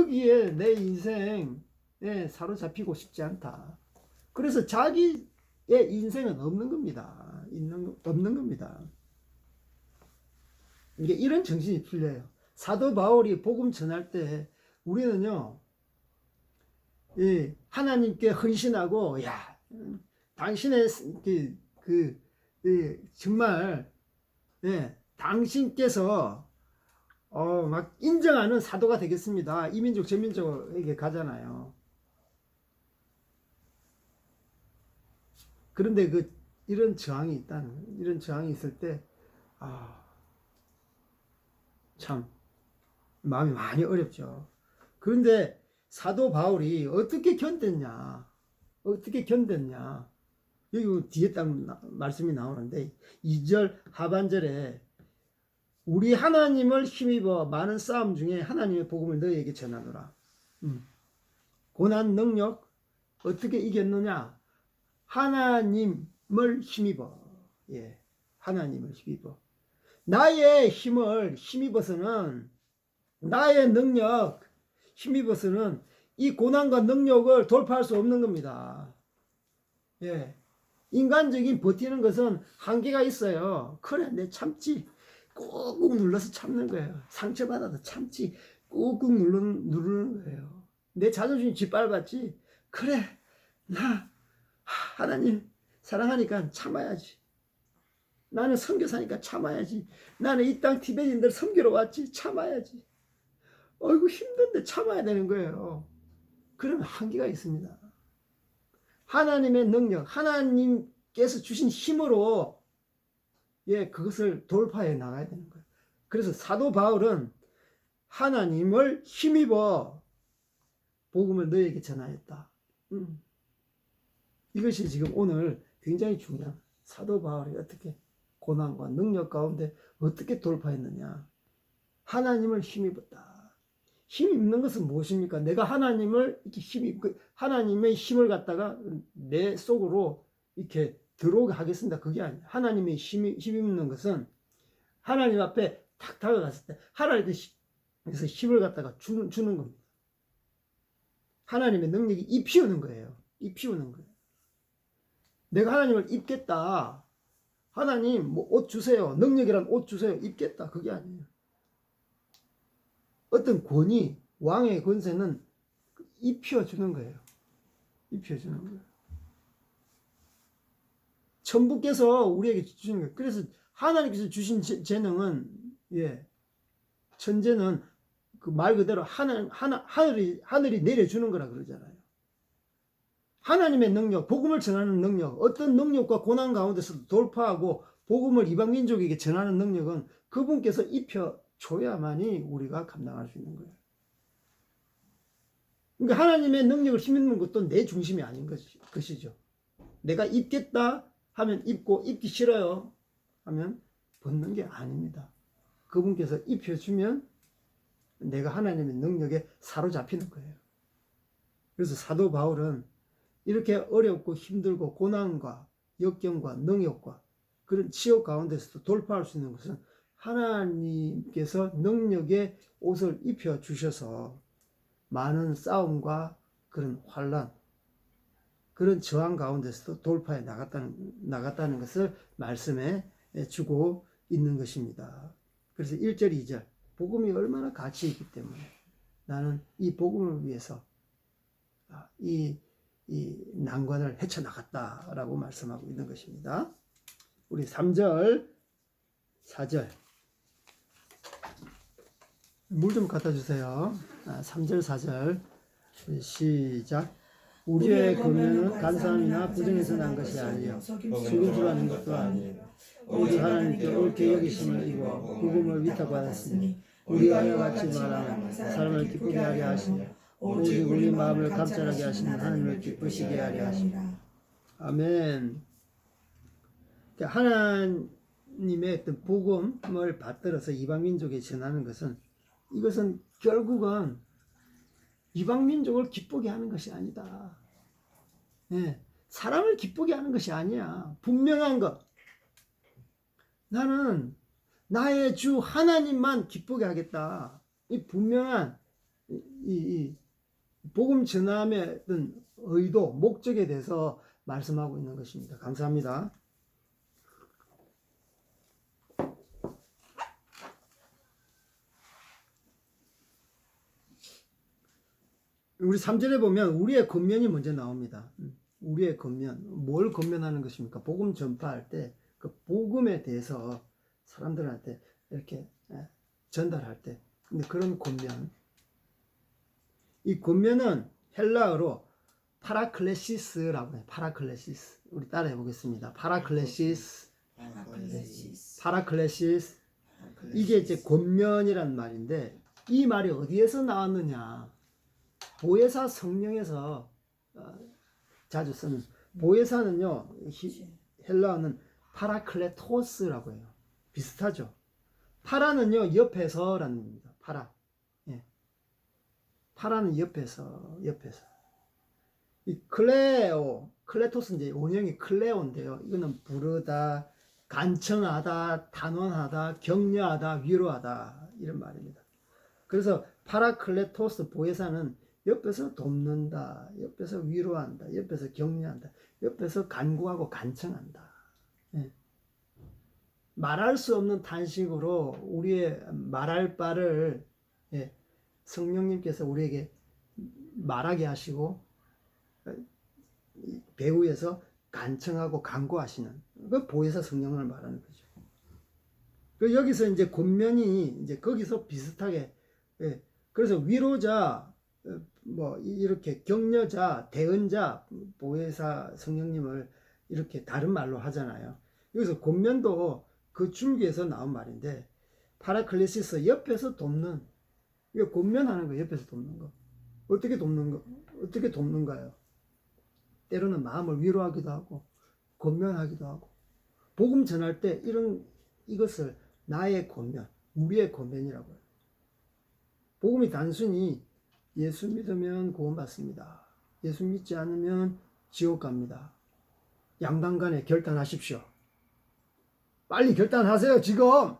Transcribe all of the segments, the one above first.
거기에 내 인생에 사로잡히고 싶지 않다. 그래서 자기의 인생은 없는 겁니다. 없는 겁니다. 이게 이런 정신이 풀려요. 사도 바울이 복음 전할 때 우리는요, 하나님께 헌신하고, 야, 당신의 정말, 당신께서 막 인정하는 사도가 되겠습니다. 이민족 저민족에게 가잖아요. 그런데 이런 저항이 있을 때, 참 마음이 많이 어렵죠. 그런데 사도 바울이 어떻게 견뎠냐? 여기 뒤에 딱 말씀이 나오는데 2절 하반절에 우리 하나님을 힘입어 많은 싸움 중에 하나님의 복음을 너희에게 전하노라. 고난 능력 어떻게 이겼느냐? 하나님을 힘입어. 하나님을 힘입어. 나의 힘을 힘입어서는, 나의 능력 힘입어서는 이 고난과 능력을 돌파할 수 없는 겁니다. 인간적인 버티는 것은 한계가 있어요. 그래, 내 참지. 꾹꾹 눌러서 참는 거예요. 상처받아도 참지. 꾹꾹 누르는 거예요. 내 자존심이 짓밟았지. 그래, 나 하나님 사랑하니까 참아야지. 나는 선교사니까 참아야지. 나는 이 땅 티베트인들 섬기러 왔지. 참아야지. 어이구 힘든데 참아야 되는 거예요. 그러면 한계가 있습니다. 하나님의 능력, 하나님께서 주신 힘으로 그것을 돌파해 나가야 되는 거예요. 그래서 사도 바울은 하나님을 힘입어 복음을 너희에게 전하였다. 이것이 지금 오늘 굉장히 중요한, 사도 바울이 어떻게 고난과 능력 가운데 어떻게 돌파했느냐. 하나님을 힘입었다. 힘입는 것은 무엇입니까? 내가 하나님을 이렇게 하나님의 힘을 갖다가 내 속으로 이렇게 들어오게 하겠습니다. 그게 아니에요. 하나님의 힘입는 것은 하나님 앞에 탁 다가갔을 때 하나님께서 힘을 갖다가 주는 겁니다. 하나님의 능력이 입히우는 거예요. 입히우는 거예요. 내가 하나님을 입겠다. 하나님 뭐 옷 주세요. 능력이란 옷 주세요. 입겠다. 그게 아니에요. 어떤 권위, 왕의 권세는 입혀주는 거예요. 입혀주는 거예요. 천부께서 우리에게 주신 거예요. 그래서 하나님께서 주신 재능은, 천재는 그 말 그대로 하늘이 내려주는 거라 그러잖아요. 하나님의 능력, 복음을 전하는 능력, 어떤 능력과 고난 가운데서도 돌파하고 복음을 이방 민족에게 전하는 능력은 그분께서 입혀줘야만이 우리가 감당할 수 있는 거예요. 그러니까 하나님의 능력을 힘입는 것도 내 중심이 아닌 것이죠. 내가 입겠다 하면 입고, 입기 싫어요 하면 벗는 게 아닙니다. 그분께서 입혀주면 내가 하나님의 능력에 사로잡히는 거예요. 그래서 사도 바울은 이렇게 어렵고 힘들고 고난과 역경과 능욕과 그런 지옥 가운데서도 돌파할 수 있는 것은 하나님께서 능력의 옷을 입혀주셔서 많은 싸움과 그런 환난, 그런 저항 가운데서도 돌파해 나갔다는 것을 말씀해 주고 있는 것입니다. 그래서 1절, 2절 복음이 얼마나 가치 있기 때문에 나는 이 복음을 위해서 이 난관을 헤쳐나갔다라고 말씀하고 있는 것입니다. 우리 3절, 4절 물 좀 갖다 주세요. 3절, 4절 시작. 우리의 금연은 간사함이나 부정에서 난 것이 아니요 속임수로 하는 것도 아니에요. 오직 하나님께 옳게 여기심을 입어 복음을 위탁받았으니 우리가 이와 같이 말하면 사람을 기쁘게 하게 하시며 오직 우리 마음을 감찰하게 하시는 하나님을 기쁘시게 하게 하시며. 아멘. 하나님의 어떤 복음을 받들어서 이방 민족에 전하는 것은, 이것은 결국은 이방 민족을 기쁘게 하는 것이 아니다. 사람을 기쁘게 하는 것이 아니야. 분명한 것. 나는 나의 주 하나님만 기쁘게 하겠다. 이 분명한 이 복음 전함의 어떤 의도, 목적에 대해서 말씀하고 있는 것입니다. 감사합니다. 우리 3절에 보면 우리의 겉면이 먼저 나옵니다. 우리의 겉면, 뭘 겉면하는 것입니까? 복음 전파할 때 그 복음에 대해서 사람들한테 이렇게 전달할 때, 근데 그런 겉면, 이 겉면은 헬라어로 파라클레시스라고 해요. 파라클레시스. 우리 따라해 보겠습니다. 파라클레시스. 파라클레시스. 이게 이제 겉면이란 말인데, 이 말이 어디에서 나왔느냐? 보혜사 성령에서 자주 쓰는, 보혜사는요, 헬라어는 파라클레토스라고 해요. 비슷하죠. 파라는요, 옆에서라는 겁니다. 파라. 예. 파라는 옆에서. 이 클레토스 이제 원형이 클레오인데요. 이거는 부르다, 간청하다, 단언하다, 격려하다, 위로하다 이런 말입니다. 그래서 파라클레토스 보혜사는 옆에서 돕는다, 옆에서 위로한다, 옆에서 격려한다, 옆에서 간구하고 간청한다. 예. 말할 수 없는 탄식으로 우리의 말할 바를 성령님께서 우리에게 말하게 하시고 배후에서 간청하고 간구하시는 그 보혜사 성령을 말하는 거죠. 그 여기서 이제 겉면이 이제 거기서 비슷하게 그래서 위로자 뭐 이렇게 격려자 대언자 보혜사 성령님을 이렇게 다른 말로 하잖아요. 여기서 겉면도 그 줄기에서 나온 말인데 파라클레시스 옆에서 돕는 이거 겉면하는 거 옆에서 돕는 거 어떻게 돕는가요? 때로는 마음을 위로하기도 하고 권면하기도 하고 복음 전할 때 이것을 나의 권면, 우리의 권면이라고 해요. 복음이 단순히 예수 믿으면 구원받습니다. 예수 믿지 않으면 지옥 갑니다. 양당간에 결단하십시오. 빨리 결단하세요. 지금.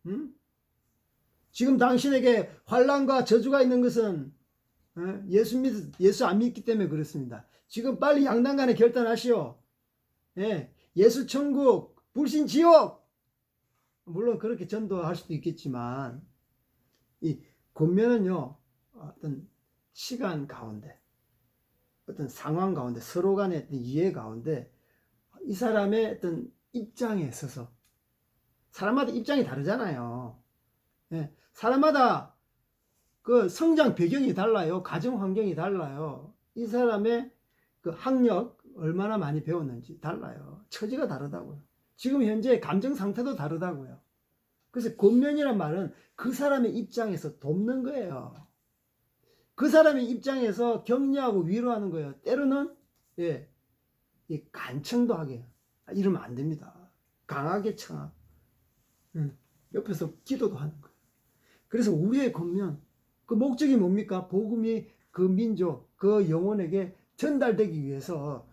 응? 지금 당신에게 환난과 저주가 있는 것은 예수 안 믿기 때문에 그렇습니다. 지금 빨리 양당간에 결단하시오. 예수 천국, 불신 지옥. 물론 그렇게 전도할 수도 있겠지만 이 권면은요 어떤 시간 가운데 어떤 상황 가운데 서로 간의 어떤 이해 가운데 이 사람의 어떤 입장에 서서 사람마다 입장이 다르잖아요. 사람마다 그 성장 배경이 달라요. 가정 환경이 달라요. 이 사람의 그 학력 얼마나 많이 배웠는지 달라요. 처지가 다르다고요. 지금 현재 감정 상태도 다르다고요. 그래서 권면이란 말은 그 사람의 입장에서 돕는 거예요. 그 사람의 입장에서 격려하고 위로하는 거예요. 때로는 간청도 하게 이러면 안 됩니다. 강하게 청하. 옆에서 기도도 하는 거예요. 그래서 우리의 권면 그 목적이 뭡니까? 복음이 그 민족, 그 영혼에게 전달되기 위해서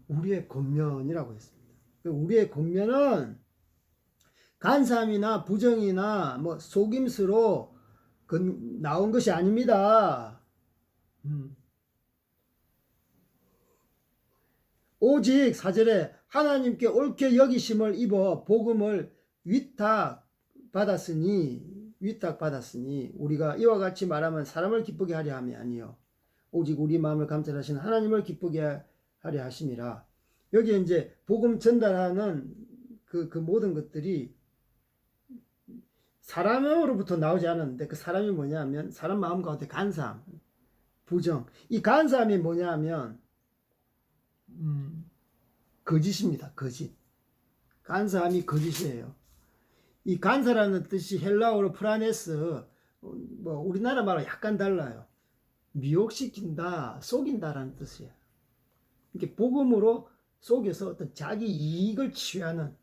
우리의 권면이라고 했습니다. 우리의 권면은 간사함이나 부정이나 뭐 속임수로 나온 것이 아닙니다. 오직 4절에 하나님께 옳게 여기심을 입어 복음을 위탁받았으니 우리가 이와 같이 말하면 사람을 기쁘게 하려 함이 아니요 오직 우리 마음을 감찰하시는 하나님을 기쁘게 하려 하심이라. 여기 이제 복음 전달하는 그 모든 것들이 사람으로부터 나오지 않았는데 그 사람이 뭐냐면 사람 마음 가운데 간사함, 부정. 이 간사함이 뭐냐면 거짓입니다. 거짓. 간사함이 거짓이에요. 이 간사라는 뜻이 헬라어로 프라네스, 뭐 우리나라 말하고 약간 달라요. 미혹시킨다, 속인다라는 뜻이에요. 이렇게 복음으로 속여서 어떤 자기 이익을 취하는.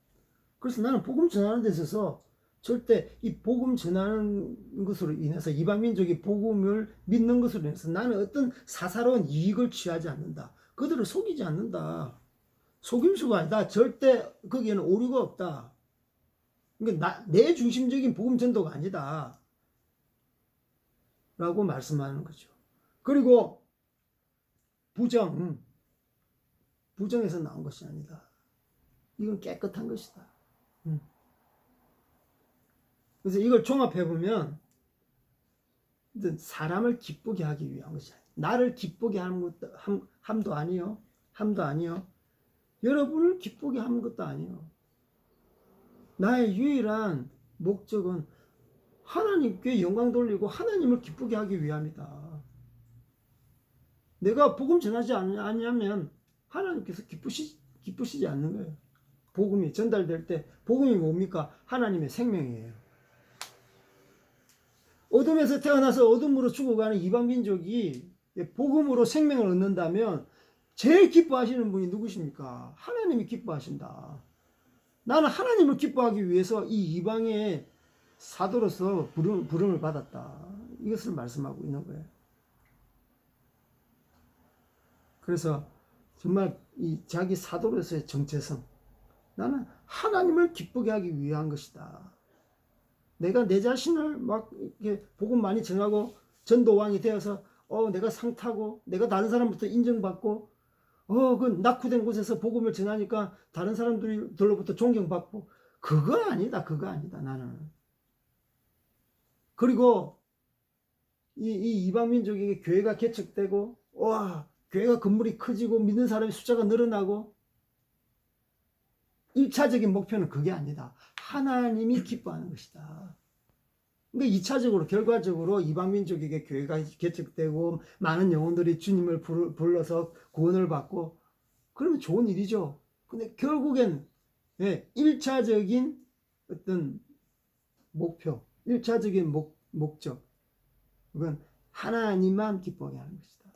그래서 나는 복음 전하는 데 있어서 절대 이 복음 전하는 것으로 인해서 이방 민족이 복음을 믿는 것으로 인해서 나는 어떤 사사로운 이익을 취하지 않는다. 그들을 속이지 않는다. 속임수가 아니다. 절대 거기에는 오류가 없다. 그러니까 내 중심적인 복음 전도가 아니다. 라고 말씀하는 거죠. 그리고 부정에서 나온 것이 아니다. 이건 깨끗한 것이다. 그래서 이걸 종합해 보면 사람을 기쁘게 하기 위한 것이 아니에요. 나를 기쁘게 하는 것도 함도 아니요. 여러분을 기쁘게 하는 것도 아니요. 나의 유일한 목적은 하나님께 영광 돌리고 하나님을 기쁘게 하기 위함이다. 내가 복음 전하지 않으면 하나님께서 기쁘시지 않는 거예요. 복음이 전달될 때 복음이 뭡니까? 하나님의 생명이에요. 어둠에서 태어나서 어둠으로 죽어가는 이방민족이 복음으로 생명을 얻는다면 제일 기뻐하시는 분이 누구십니까? 하나님이 기뻐하신다. 나는 하나님을 기뻐하기 위해서 이 이방의 사도로서 부름을 받았다. 이것을 말씀하고 있는 거예요. 그래서 정말 이 자기 사도로서의 정체성, 나는 하나님을 기쁘게 하기 위한 것이다. 내가 내 자신을 막 이렇게 복음 많이 전하고 전도왕이 되어서 내가 상 타고 내가 다른 사람부터 인정받고 그 낙후된 곳에서 복음을 전하니까 다른 사람들로부터 존경받고 그거 아니다 나는. 그리고 이 이방 민족에게 교회가 개척되고 교회가 건물이 커지고 믿는 사람의 숫자가 늘어나고 1차적인 목표는 그게 아니다. 하나님이 기뻐하는 것이다. 그러니까 2차적으로 결과적으로 이방민족에게 교회가 개척되고 많은 영혼들이 주님을 불러서 구원을 받고 그러면 좋은 일이죠. 근데 결국엔 1차적인 어떤 목표, 1차적인 목적 그건 하나님만 기뻐하게 하는 것이다.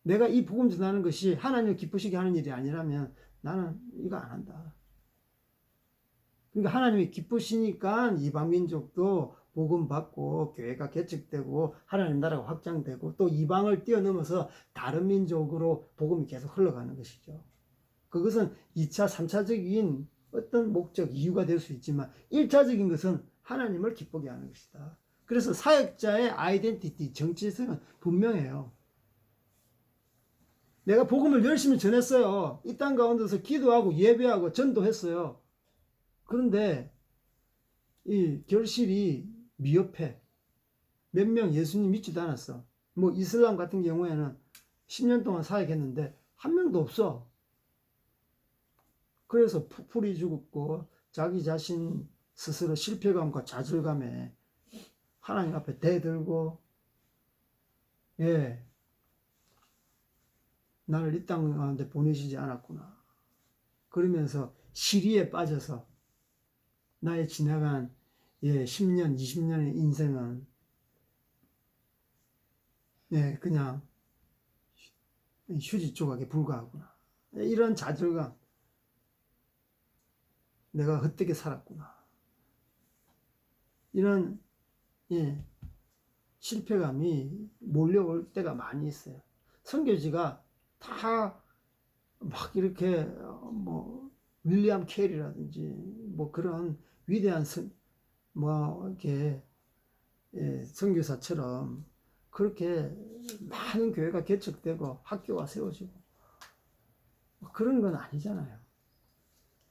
내가 이 복음 전하는 것이 하나님을 기쁘시게 하는 일이 아니라면 나는 이거 안 한다. 그러니까 하나님이 기쁘시니까 이방민족도 복음 받고 교회가 개척되고 하나님 나라가 확장되고 또 이방을 뛰어넘어서 다른 민족으로 복음이 계속 흘러가는 것이죠. 그것은 2차, 3차적인 어떤 목적, 이유가 될 수 있지만 1차적인 것은 하나님을 기쁘게 하는 것이다. 그래서 사역자의 아이덴티티, 정체성은 분명해요. 내가 복음을 열심히 전했어요. 이 땅 가운데서 기도하고 예배하고 전도했어요. 그런데 이 결실이 미흡해. 몇 명 예수님 믿지도 않았어. 뭐 이슬람 같은 경우에는 10년 동안 사역했는데 한 명도 없어. 그래서 풀이 죽었고 자기 자신 스스로 실패감과 좌절감에 하나님 앞에 대들고 나를 이 땅 가운데 보내시지 않았구나. 그러면서 시리에 빠져서 나의 지나간 10년, 20년의 인생은 그냥 휴지 조각에 불과하구나. 이런 좌절감. 내가 헛되게 살았구나. 이런 실패감이 몰려올 때가 많이 있어요. 선교지가 다 막 이렇게 뭐 윌리엄 캐리라든지 뭐 그런 위대한 이렇게 선교사처럼 그렇게 많은 교회가 개척되고 학교가 세워지고 그런 건 아니잖아요.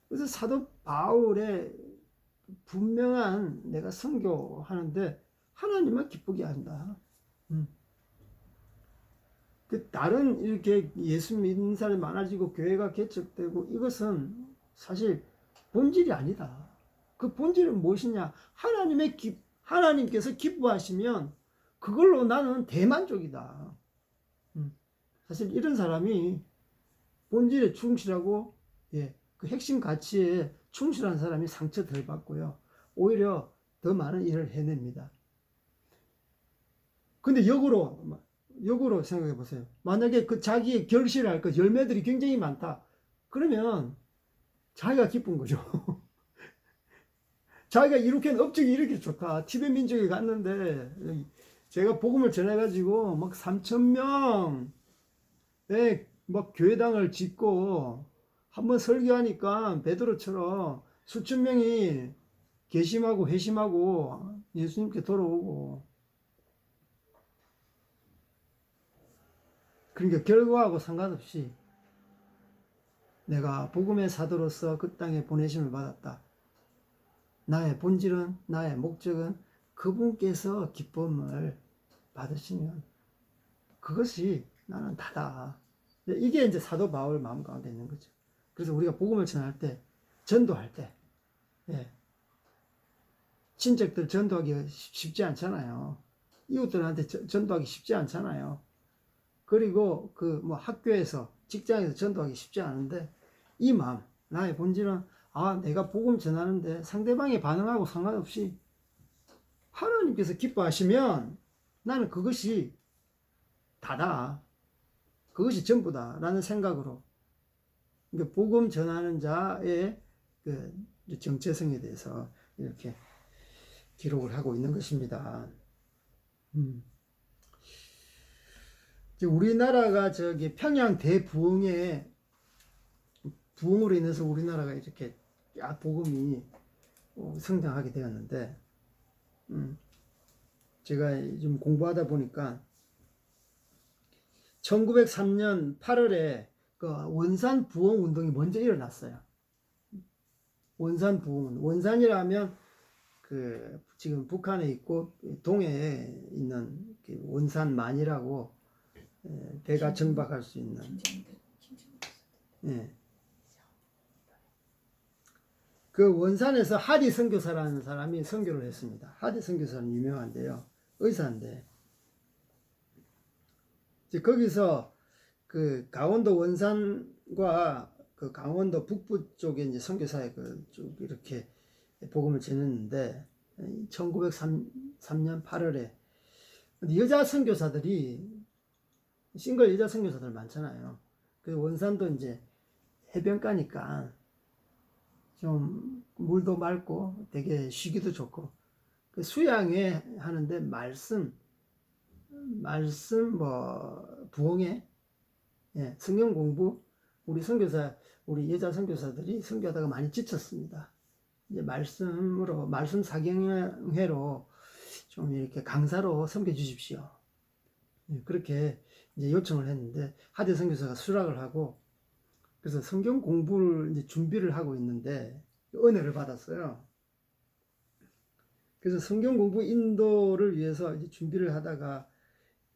그래서 사도 바울의 분명한 내가 선교하는데 하나님을 기쁘게 한다. 그 다른 이렇게 예수 믿는 사람이 많아지고 교회가 개척되고 이것은 사실 본질이 아니다. 그 본질은 무엇이냐? 하나님께서 기뻐하시면 그걸로 나는 대만족이다. 사실 이런 사람이 본질에 충실하고 그 핵심 가치에 충실한 사람이 상처 덜 받고요. 오히려 더 많은 일을 해냅니다. 근데 역으로 생각해 보세요. 만약에 그 자기의 결실할 그 열매들이 굉장히 많다. 그러면 자기가 기쁜 거죠. 자기가 이렇게 업적이 이렇게 좋다. 티베트 민족에 갔는데 제가 복음을 전해가지고 막 3,000명의 막 교회당을 짓고 한번 설교하니까 베드로처럼 수천 명이 개심하고 회심하고 예수님께 돌아오고 그러니까 결과하고 상관없이 내가 복음의 사도로서 그 땅에 보내심을 받았다. 나의 본질은, 나의 목적은 그분께서 기쁨을 받으시면 그것이 나는 다다. 이게 이제 사도 바울 마음 가운데 있는 거죠. 그래서 우리가 복음을 전할 때, 전도할 때, 예. 친척들 전도하기 쉽지 않잖아요. 이웃들한테 전도하기 쉽지 않잖아요. 그리고 그 뭐 학교에서, 직장에서 전도하기 쉽지 않은데, 이 마음, 나의 본질은 내가 복음 전하는데 상대방이 반응하고 상관없이 하나님께서 기뻐하시면 나는 그것이 다다. 그것이 전부다. 라는 생각으로. 그러니까 복음 전하는 자의 그 정체성에 대해서 이렇게 기록을 하고 있는 것입니다. 우리나라가 저기 평양 대부흥의 부흥으로 인해서 우리나라가 이렇게 복음이 성장하게 되었는데, 제가 좀 공부하다 보니까 1903년 8월에 그 원산 부흥 운동이 먼저 일어났어요. 원산 부흥. 원산이라면 그 지금 북한에 있고 동해에 있는 원산만이라고 배가 정박할 수 있는. 예. 그 원산에서 하디 선교사라는 사람이 선교를 했습니다. 하디 선교사는 유명한데요. 의사인데. 거기서 그 강원도 원산과 그 강원도 북부 쪽에 이제 선교사에 쭉 이렇게 복음을 전했는데 1903년 8월에 여자 선교사들이 싱글 여자 선교사들 많잖아요. 그 원산도 이제 해변가니까 좀 물도 맑고 되게 쉬기도 좋고 그 수양회 하는데 말씀 뭐 부흥회, 예, 성경 공부 우리 여자 선교사들이 선교하다가 많이 지쳤습니다. 이제 말씀 사경회로 좀 이렇게 강사로 섬겨 주십시오. 예, 그렇게 이제 요청을 했는데 하대 선교사가 수락을 하고 그래서 성경 공부를 이제 준비를 하고 있는데 은혜를 받았어요. 그래서 성경 공부 인도를 위해서 이제 준비를 하다가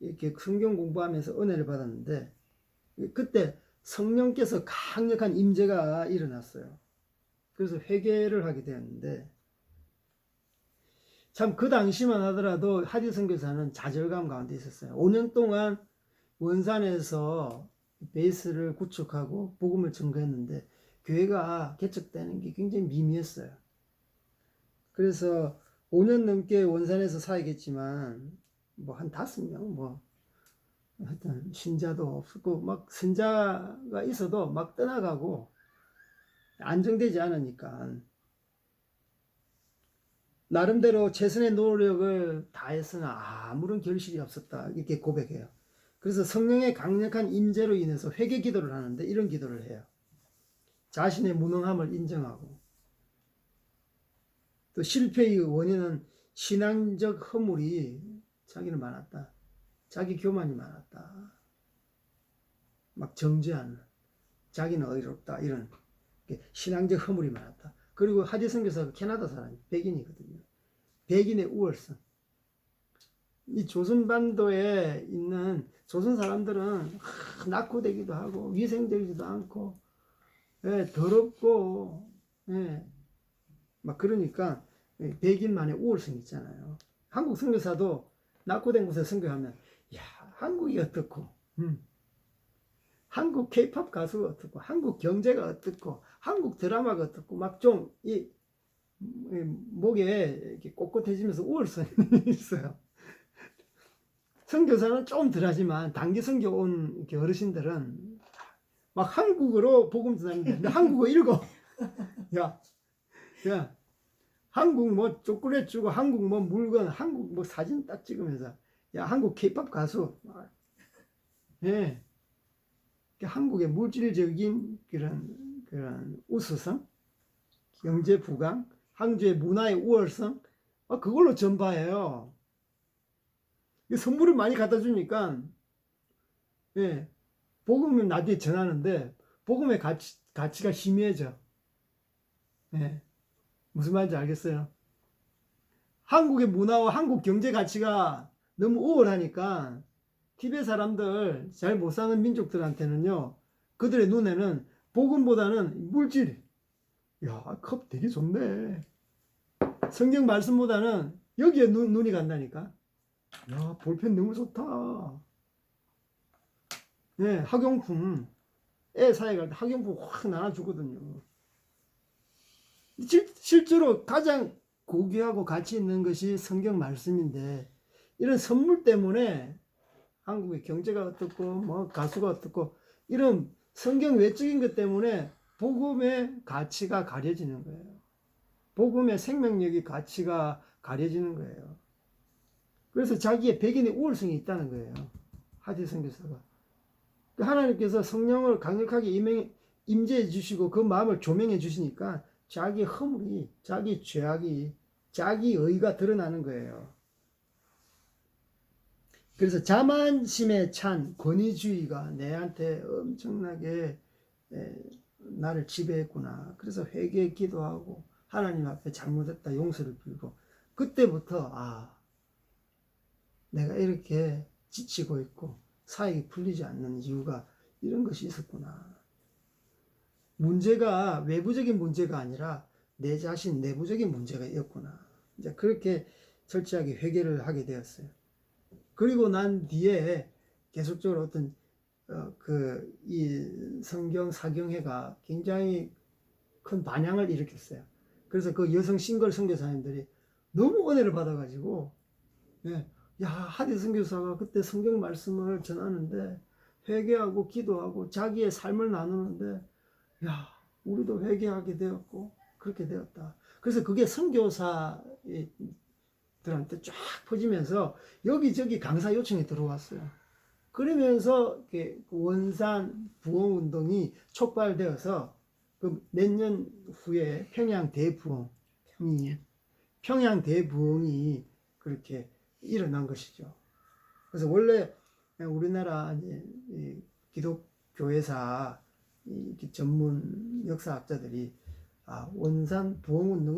이렇게 성경 공부하면서 은혜를 받았는데 그때 성령께서 강력한 임재가 일어났어요. 그래서 회개를 하게 되었는데 참 그 당시만 하더라도 하디 선교사는 좌절감 가운데 있었어요. 5년 동안 원산에서 베이스를 구축하고 복음을 증거했는데 교회가 개척되는 게 굉장히 미미했어요. 그래서 5년 넘게 원산에서 사역했지만 뭐 한 5명 뭐 하여튼 신자도 없었고 막 선자가 있어도 막 떠나가고 안정되지 않으니까 나름대로 최선의 노력을 다했으나 아무런 결실이 없었다 이렇게 고백해요. 그래서 성령의 강력한 임재로 인해서 회개 기도를 하는데 이런 기도를 해요. 자신의 무능함을 인정하고 또 실패의 원인은 신앙적 허물이 자기는 많았다. 자기 교만이 많았다. 막 정죄하는 자기는 어이롭다 이런 신앙적 허물이 많았다. 그리고 하디 선교사가 캐나다 사람이 백인이거든요. 백인의 우월성. 이 조선반도에 있는 조선 사람들은 낙후되기도 하고 위생되지도 않고 예, 더럽고 예, 막 그러니까 백인만의 우월성이 있잖아요. 한국 선교사도 낙후된 곳에 선교하면 야 한국이 어떻고 한국 케이팝 가수가 어떻고 한국 경제가 어떻고 한국 드라마가 어떻고 막 좀 이 목에 이렇게 꼿꼿해지면서 우월성이 있어요. 선교사는 좀 덜하지만 단기 선교 온 어르신들은 막 한국어로 복음 전하는데 한국어 읽어. 야 한국 뭐 초콜릿 주고 한국 뭐 물건 한국 뭐 사진 딱 찍으면서 야 한국 케이팝 가수 예 한국의 물질적인 그런 우수성 경제 부강 한국의 문화의 우월성 그걸로 전파해요. 선물을 많이 갖다 주니까 예, 복음은 나중에 전하는데 복음의 가치가 희미해져. 예, 무슨 말인지 알겠어요? 한국의 문화와 한국 경제 가치가 너무 우월하니까 티베트 사람들, 잘 못 사는 민족들한테는요, 그들의 눈에는 복음보다는 물질, 야, 컵 되게 좋네. 성경 말씀보다는 여기에 눈이 간다니까. 야, 볼펜 너무 좋다. 네, 학용품. 애 사회 갈 때 학용품 확 나눠주거든요. 실제로 가장 고귀하고 가치 있는 것이 성경 말씀인데, 이런 선물 때문에 한국의 경제가 어떻고, 뭐 가수가 어떻고, 이런 성경 외적인 것 때문에 복음의 가치가 가려지는 거예요. 복음의 생명력이 가치가 가려지는 거예요. 그래서 자기의 백인의 우월성이 있다는 거예요. 하디 선교사가. 하나님께서 성령을 강력하게 임재해 주시고 그 마음을 조명해 주시니까 자기 허물이, 자기 죄악이, 자기 의가 드러나는 거예요. 그래서 자만심에 찬 권위주의가 내한테 엄청나게 나를 지배했구나. 그래서 회개에 기도하고 하나님 앞에 잘못했다 용서를 빌고 그때부터 내가 이렇게 지치고 있고 사역이 풀리지 않는 이유가 이런 것이 있었구나. 문제가 외부적인 문제가 아니라 내 자신 내부적인 문제가 있었구나. 이제 그렇게 철저하게 회개를 하게 되었어요. 그리고 난 뒤에 계속적으로 어떤 이 성경 사경회가 굉장히 큰 반향을 일으켰어요. 그래서 그 여성 싱글 선교사님들이 너무 은혜를 받아가지고, 예, 야, 하디 선교사가 그때 성경 말씀을 전하는데 회개하고 기도하고 자기의 삶을 나누는데, 야, 우리도 회개하게 되었고 그렇게 되었다. 그래서 그게 선교사들한테 쫙 퍼지면서 여기저기 강사 요청이 들어왔어요. 그러면서 원산 부흥 운동이 촉발되어서 그 몇 년 후에 평양 대부흥이 그렇게 일어난 것이죠. 그래서 원래 우리나라 이제 기독교회사 전문 역사학자들이 원산 부흥 운동